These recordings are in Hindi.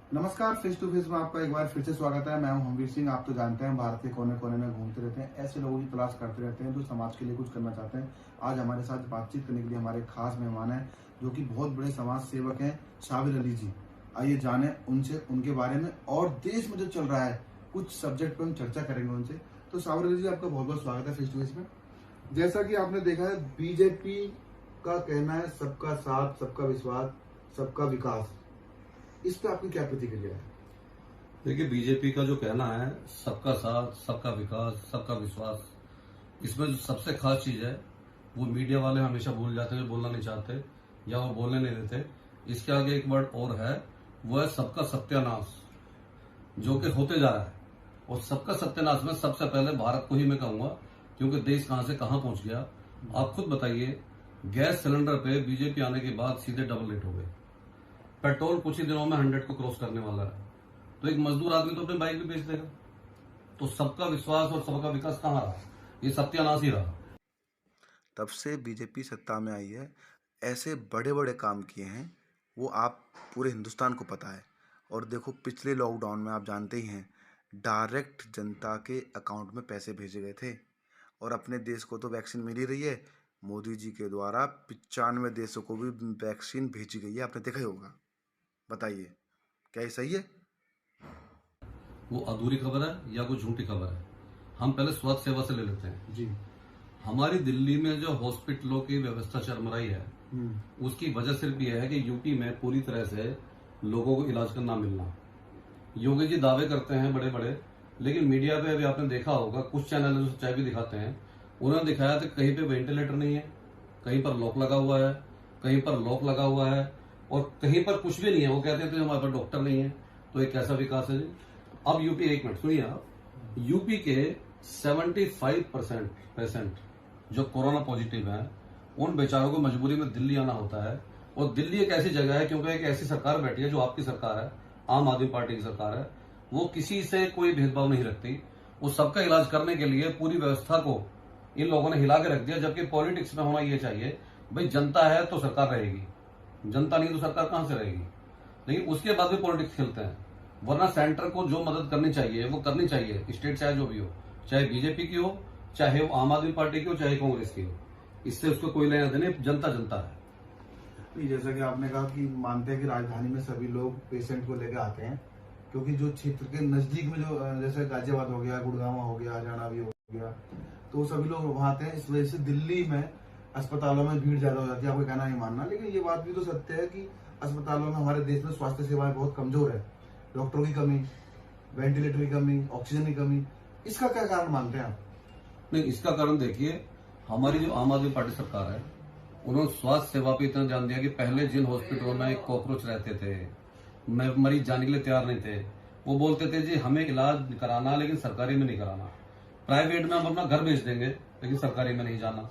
नमस्कार, फेस टू फेस में आपका एक बार फिर से स्वागत है। मैं हूं हमवीर सिंह। आप तो जानते हैं भारत के कोने कोने में घूमते रहते हैं, ऐसे लोगों की तलाश करते रहते हैं जो समाज के लिए कुछ करना चाहते हैं। आज हमारे साथ बातचीत करने के लिए हमारे खास मेहमान हैं जो कि बहुत बड़े समाज सेवक हैं, शाबिर अली जी। आइए जाने उनसे उनके बारे में और देश में जो चल रहा है कुछ सब्जेक्ट पर हम चर्चा करेंगे उनसे। तो शाबिर अली जी, आपका बहुत बहुत स्वागत है फेस टू फेस में। जैसा कि आपने देखा है, बीजेपी का कहना है सबका साथ, सबका विश्वास, सबका विकास। इस पे आपकी क्या प्रतिक्रिया है? देखिए, बीजेपी का जो कहना है सबका साथ, सबका विकास, सबका विश्वास, इसमें जो सबसे खास चीज है वो मीडिया वाले हमेशा भूल जाते हैं, बोलना नहीं चाहते या वो बोलने नहीं देते। इसके आगे एक वर्ड और है, वो है सबका सत्यानाश, जो कि होते जा रहा है। और सबका सत्यानाश में सबसे पहले भारत को ही मैं कहूंगा, क्योंकि देश कहां से कहां पहुंच गया। आप खुद बताइए, गैस सिलेंडर पे बीजेपी आने के बाद सीधे डबल रेट हो गए। पेट्रोल कुछ ही दिनों में 100 को क्रॉस करने वाला है। तो एक मजदूर आदमी तो अपनी बाइक भी बेच देगा। तो सबका विश्वास और सबका विकास कहाँ रहा? ये सत्यानाश ही रहा। तब से बीजेपी सत्ता में आई है, ऐसे बड़े बड़े काम किए हैं वो आप पूरे हिंदुस्तान को पता है। और देखो, पिछले लॉकडाउन में आप जानते ही हैं, डायरेक्ट जनता के अकाउंट में पैसे भेजे गए थे। और अपने देश को तो वैक्सीन मिल ही रही है, मोदी जी के द्वारा 95 देशों को भी वैक्सीन भेजी गई है। आपने देखा ही होगा। बताइए, क्या ये सही है? वो अधूरी खबर है या कोई झूठी खबर है? हम पहले स्वास्थ्य सेवा से ले लेते हैं जी। हमारी दिल्ली में जो हॉस्पिटलों की व्यवस्था चरमराई है, उसकी वजह सिर्फ यह है कि यूपी में पूरी तरह से लोगों को इलाज का ना मिलना। योगी जी दावे करते हैं बड़े बड़े, लेकिन मीडिया पे अभी आपने देखा होगा, कुछ चैनल जो सच्चाई भी दिखाते हैं, उन्होंने दिखाया था कहीं पे वेंटिलेटर नहीं है, कहीं पर लॉक लगा हुआ है, कहीं पर लॉक लगा हुआ है, और कहीं पर कुछ भी नहीं है। वो कहते थे हमारे पास डॉक्टर नहीं है। तो एक कैसा विकास है जी? अब यूपी, एक मिनट सुनिए आप, यूपी के 75% पेशेंट जो कोरोना पॉजिटिव है, उन बेचारों को मजबूरी में दिल्ली आना होता है। और दिल्ली एक ऐसी जगह है, क्योंकि एक ऐसी सरकार बैठी है जो आपकी सरकार है, आम आदमी पार्टी की सरकार है, वो किसी से कोई भेदभाव नहीं रखती। वो सबका इलाज करने के लिए पूरी व्यवस्था को इन लोगों ने हिला के रख दिया। जबकि पॉलिटिक्स में होना ये चाहिए, भाई जनता है तो सरकार रहेगी, जनता नहीं तो सरकार कहां से रहेगी। लेकिन उसके बाद भी पॉलिटिक्स खेलते हैं। वरना सेंटर को जो मदद करनी चाहिए वो करनी चाहिए, स्टेट चाहे जो भी हो, चाहे बीजेपी की हो, चाहे वो आम आदमी पार्टी की हो, चाहे कांग्रेस की हो। इससे उसको कोई लेना देना, जनता जनता है। नहीं, जैसा कि आपने कहा कि मानते हैं कि राजधानी में सभी लोग पेशेंट को लेकर आते हैं, क्योंकि जो क्षेत्र के नजदीक में जो जैसे गाजियाबाद हो गया, गुड़गांव हो गया, हरियाणा भी हो गया, तो सभी लोग वहां आते हैं। इस वजह से दिल्ली में अस्पतालों में भीड़ ज्यादा हो जाती है। आपको कहना नहीं मानना, लेकिन ये बात भी तो सत्य है कि अस्पतालों में हमारे देश में स्वास्थ्य सेवाएं बहुत कमजोर है। डॉक्टरों की कमी, वेंटिलेटर की कमी, ऑक्सीजन की कमी। इसका क्या कारण मानते हैं आप? नहीं, इसका कारण देखिए, हमारी जो आम आदमी पार्टी सरकार है, उन्होंने स्वास्थ्य सेवा पे इतना ध्यान दिया कि पहले जिन हॉस्पिटलों में कॉकरोच रहते थे, मरीज जाने के लिए तैयार नहीं थे, वो बोलते थे जी हमें इलाज कराना, लेकिन सरकारी में नहीं कराना, प्राइवेट में हम अपना घर भेज देंगे, लेकिन सरकारी में नहीं जाना।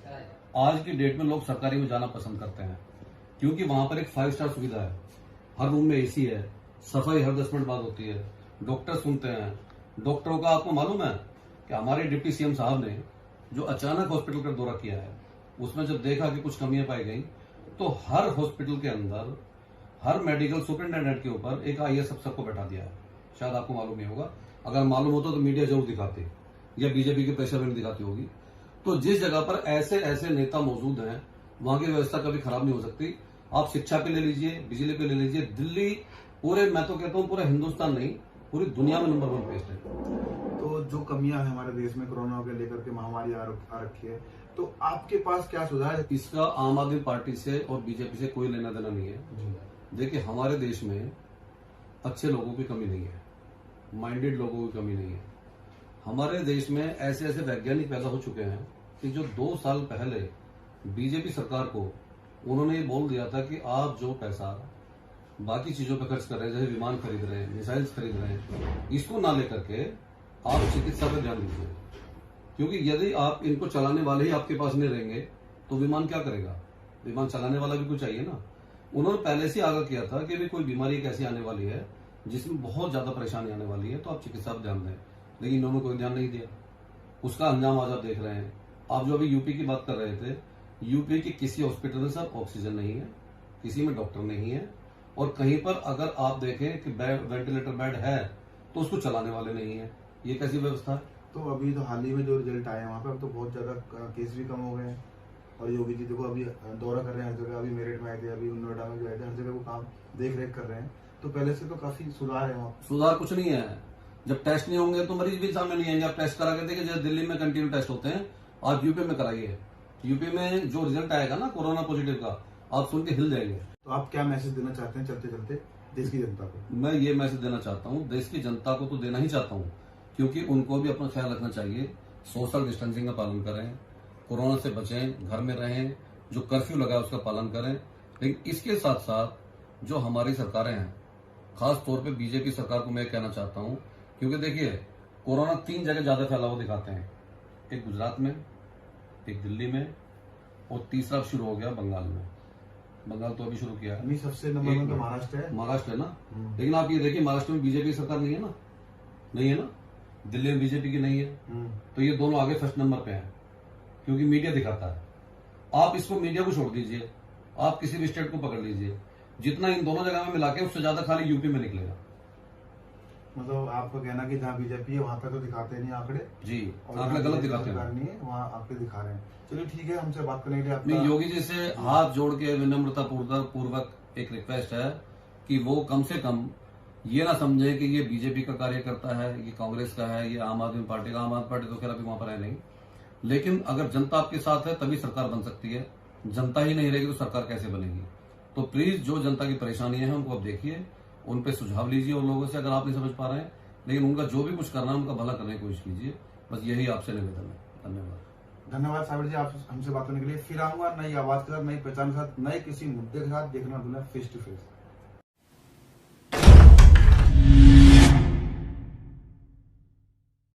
आज की डेट में लोग सरकारी में जाना पसंद करते हैं, क्योंकि वहां पर एक 5 स्टार सुविधा है, हर रूम में एसी है, सफाई हर 10 मिनट बाद होती है, डॉक्टर सुनते हैं। डॉक्टरों का आपको मालूम है कि हमारे डिप्टी सीएम साहब ने जो अचानक हॉस्पिटल का दौरा किया है, उसमें जब देखा कि कुछ कमियां पाई गई, तो हर हॉस्पिटल के अंदर हर मेडिकल सुपरिटेंडेंट के ऊपर एक आईएएस अफसर को बैठा दिया है। शायद आपको मालूम नहीं होगा, अगर मालूम होता तो मीडिया जरूर दिखाती, या बीजेपी के प्रेशर में दिखाती होगी। तो जिस जगह पर ऐसे ऐसे नेता मौजूद हैं, वहां की व्यवस्था कभी खराब नहीं हो सकती। आप शिक्षा पे ले लीजिए, बिजली पे ले लीजिए, दिल्ली पूरे, मैं तो कहता हूँ पूरे हिंदुस्तान नहीं, पूरी दुनिया में नंबर 1 पे है। तो जो कमियां हैं हमारे देश में, कोरोना के लेकर के महामारी आ रखी है, तो आपके पास क्या सुझाव है? इसका आम आदमी पार्टी से और बीजेपी से कोई लेना देना नहीं है। देखिए, हमारे देश में अच्छे लोगों की कमी नहीं है, माइंडेड लोगों की कमी नहीं है। हमारे देश में ऐसे ऐसे वैज्ञानिक पैदा हो चुके हैं कि जो 2 साल पहले बीजेपी सरकार को उन्होंने ये बोल दिया था कि आप जो पैसा बाकी चीजों पर खर्च कर रहे हैं, जैसे विमान खरीद रहे हैं, मिसाइल्स खरीद रहे हैं, इसको ना लेकर के आप चिकित्सा पर ध्यान दीजिए। क्योंकि यदि आप इनको चलाने वाले ही आपके पास नहीं रहेंगे तो विमान क्या करेगा? विमान चलाने वाला भी कुछ चाहिए ना। उन्होंने पहले से आगाह किया था कि भी कोई बीमारी एक ऐसी आने वाली है जिसमें बहुत ज्यादा परेशानी आने वाली है, तो आप चिकित्सा पर ध्यान दें। लेकिन इन्होंने कोई ध्यान नहीं दिया। उसका अंजाम आज आप देख रहे हैं। आप जो अभी यूपी की बात कर रहे थे, यूपी के किसी हॉस्पिटल में सर ऑक्सीजन नहीं है, किसी में डॉक्टर नहीं है, और कहीं पर अगर आप देखें कि वेंटिलेटर बेड है तो उसको चलाने वाले नहीं है। ये कैसी व्यवस्था है? तो अभी तो हाल ही में जो रिजल्ट आया है वहाँ पे, अब तो बहुत ज्यादा केस भी कम हो गए हैं। और योगी जी देखो अभी दौरा कर रहे हैं हर जगह, अभी मेरठ में आए थे, अभी नोएडा में भी आए थे, हर जगह वो काम देख रेख कर रहे हैं। तो पहले से तो काफी सुधार है वहाँ पे। सुधार कुछ नहीं है। जब टेस्ट नहीं होंगे तो मरीज भी सामने नहीं आएंगे। आप टेस्ट करा के देखिए, जैसे दिल्ली में कंटिन्यू टेस्ट होते हैं, आप यूपी में कराइए। यूपी में जो रिजल्ट आएगा ना कोरोना पॉजिटिव का, आप सुन के हिल जाएंगे। तो आप क्या मैसेज देना चाहते हैं चलते चलते देश की जनता को? मैं ये मैसेज देना चाहता हूँ, देश की जनता को तो देना ही चाहता हूँ, क्योंकि उनको भी अपना ख्याल रखना चाहिए। सोशल डिस्टेंसिंग का पालन करें, कोरोना से बचें, घर में रहें, जो कर्फ्यू लगा है उसका पालन करें। लेकिन इसके साथ साथ जो हमारी सरकारें हैं, खास तौर पे बीजेपी सरकार को मैं कहना चाहता हूँ, क्योंकि देखिए कोरोना 3 जगह ज्यादा फैला हुआ दिखाते हैं, एक गुजरात में, एक दिल्ली में, और तीसरा शुरू हो गया बंगाल में। बंगाल तो अभी शुरू किया है, नहीं सबसे नंबर 1 तो महाराष्ट्र है। महाराष्ट्र है ना। लेकिन आप ये देखिए महाराष्ट्र में बीजेपी सरकार नहीं है ना, नहीं है ना। दिल्ली में बीजेपी की नहीं है, तो ये दोनों आगे फर्स्ट नंबर पे हैं, क्योंकि मीडिया दिखाता है। आप इसको मीडिया को छोड़ दीजिए, आप किसी भी स्टेट को पकड़ लीजिए, जितना इन दोनों जगह में मिला के उससे ज्यादा खाली यूपी में निकलेगा। मतलब आपका कहना कि जहाँ बीजेपी है वहां पे तो दिखाते नहीं आंकड़े जी, और आंकड़े गलत दिखाते हैं। नहीं है वहाँ आंकड़े दिखा रहे हैं। चलिए ठीक है, हमसे बात करने के लिए अपनी आपका योगी जी से हाथ जोड़ के विनम्रता पूर्वक एक रिक्वेस्ट है कि वो कम से कम ये ना समझे कि ये बीजेपी का कार्यकर्ता है, ये कांग्रेस का है, ये आम आदमी पार्टी का। आम आदमी पार्टी तो खैर अभी वहां पर है नहीं, लेकिन अगर जनता आपके साथ है तभी सरकार बन सकती है। जनता ही नहीं रहेगी तो सरकार कैसे बनेगी? तो प्लीज जो जनता की परेशानी है उनको अब देखिए, उन पे सुझाव लीजिए, और लोगों से अगर आप नहीं समझ पा रहे हैं, लेकिन उनका जो भी कुछ करना है उनका भला करने की कोशिश कीजिए। बस यही आपसे निवेदन है। धन्यवाद। धन्यवाद साबिर जी, आप हमसे बात करने के लिए। फिर आऊंगा नई आवाज के साथ, नई पहचान के साथ, नए किसी मुद्दे के साथ। देखना भूलें फेस टू फेस।